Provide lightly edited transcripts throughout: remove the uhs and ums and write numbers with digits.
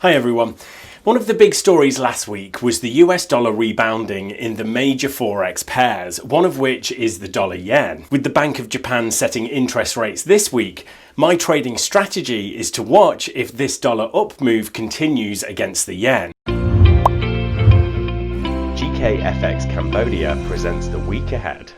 Hi everyone. One of the big stories last week was the US dollar rebounding in the major forex pairs, one of which is the dollar yen. With the Bank of Japan setting interest rates this week, my trading strategy is to watch if this dollar up move continues against the yen. GKFX Cambodia presents the week ahead.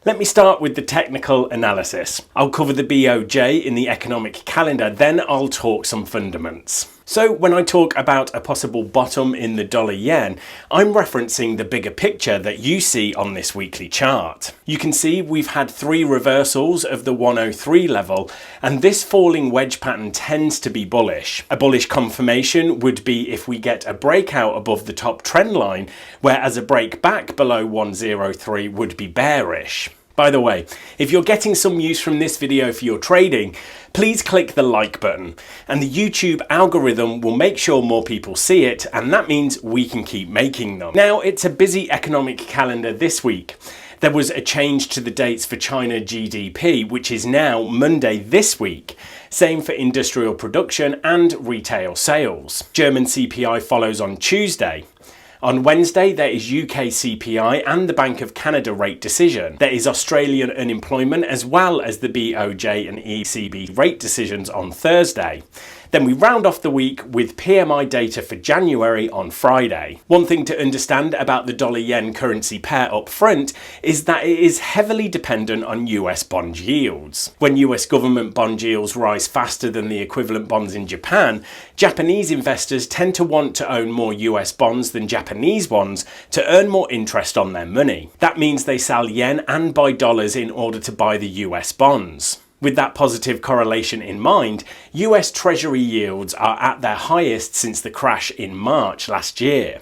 Let me start with the technical analysis. I'll cover the BOJ in the economic calendar, then I'll talk some fundamentals. So when I talk about a possible bottom in the dollar yen, I'm referencing the bigger picture that you see on this weekly chart. You can see we've had 3 reversals of the 103 level, and this falling wedge pattern tends to be bullish. A bullish confirmation would be if we get a breakout above the top trend line, whereas a break back below 103 would be bearish. By the way, if you're getting some use from this video for your trading, please click the like button, and the YouTube algorithm will make sure more people see it, and that means we can keep making them. Now, it's a busy economic calendar this week. There was a change to the dates for China GDP, which is now Monday this week. Same for industrial production and retail sales. German CPI follows on Tuesday. On Wednesday, there is UK CPI and the Bank of Canada rate decision. There is Australian unemployment as well as the BOJ and ECB rate decisions on Thursday. Then we round off the week with PMI data for January on Friday. One thing to understand about the dollar-yen currency pair up front is that it is heavily dependent on US bond yields. When US government bond yields rise faster than the equivalent bonds in Japan, Japanese investors tend to want to own more US bonds than Japanese ones to earn more interest on their money. That means they sell yen and buy dollars in order to buy the US bonds. With that positive correlation in mind, US Treasury yields are at their highest since the crash in March last year,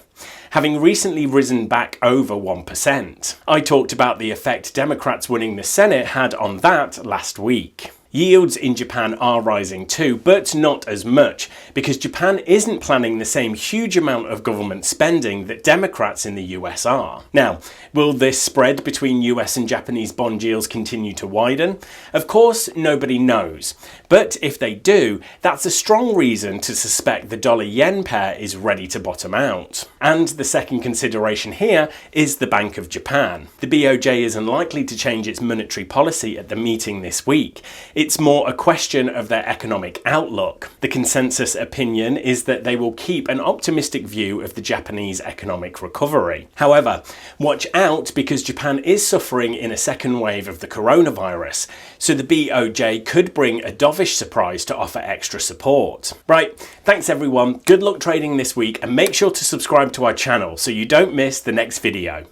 having recently risen back over 1%. I talked about the effect Democrats winning the Senate had on that last week. Yields in Japan are rising too, but not as much, because Japan isn't planning the same huge amount of government spending that Democrats in the US are. Now, will this spread between US and Japanese bond yields continue to widen? Of course, nobody knows. But if they do, that's a strong reason to suspect the dollar-yen pair is ready to bottom out. And the second consideration here is the Bank of Japan. The BOJ is unlikely to change its monetary policy at the meeting this week. It's more a question of their economic outlook. The consensus opinion is that they will keep an optimistic view of the Japanese economic recovery. However, watch out, because Japan is suffering in a second wave of the coronavirus, so the BOJ could bring a dovish surprise to offer extra support. Right, thanks everyone, good luck trading this week, and make sure to subscribe to our channel so you don't miss the next video.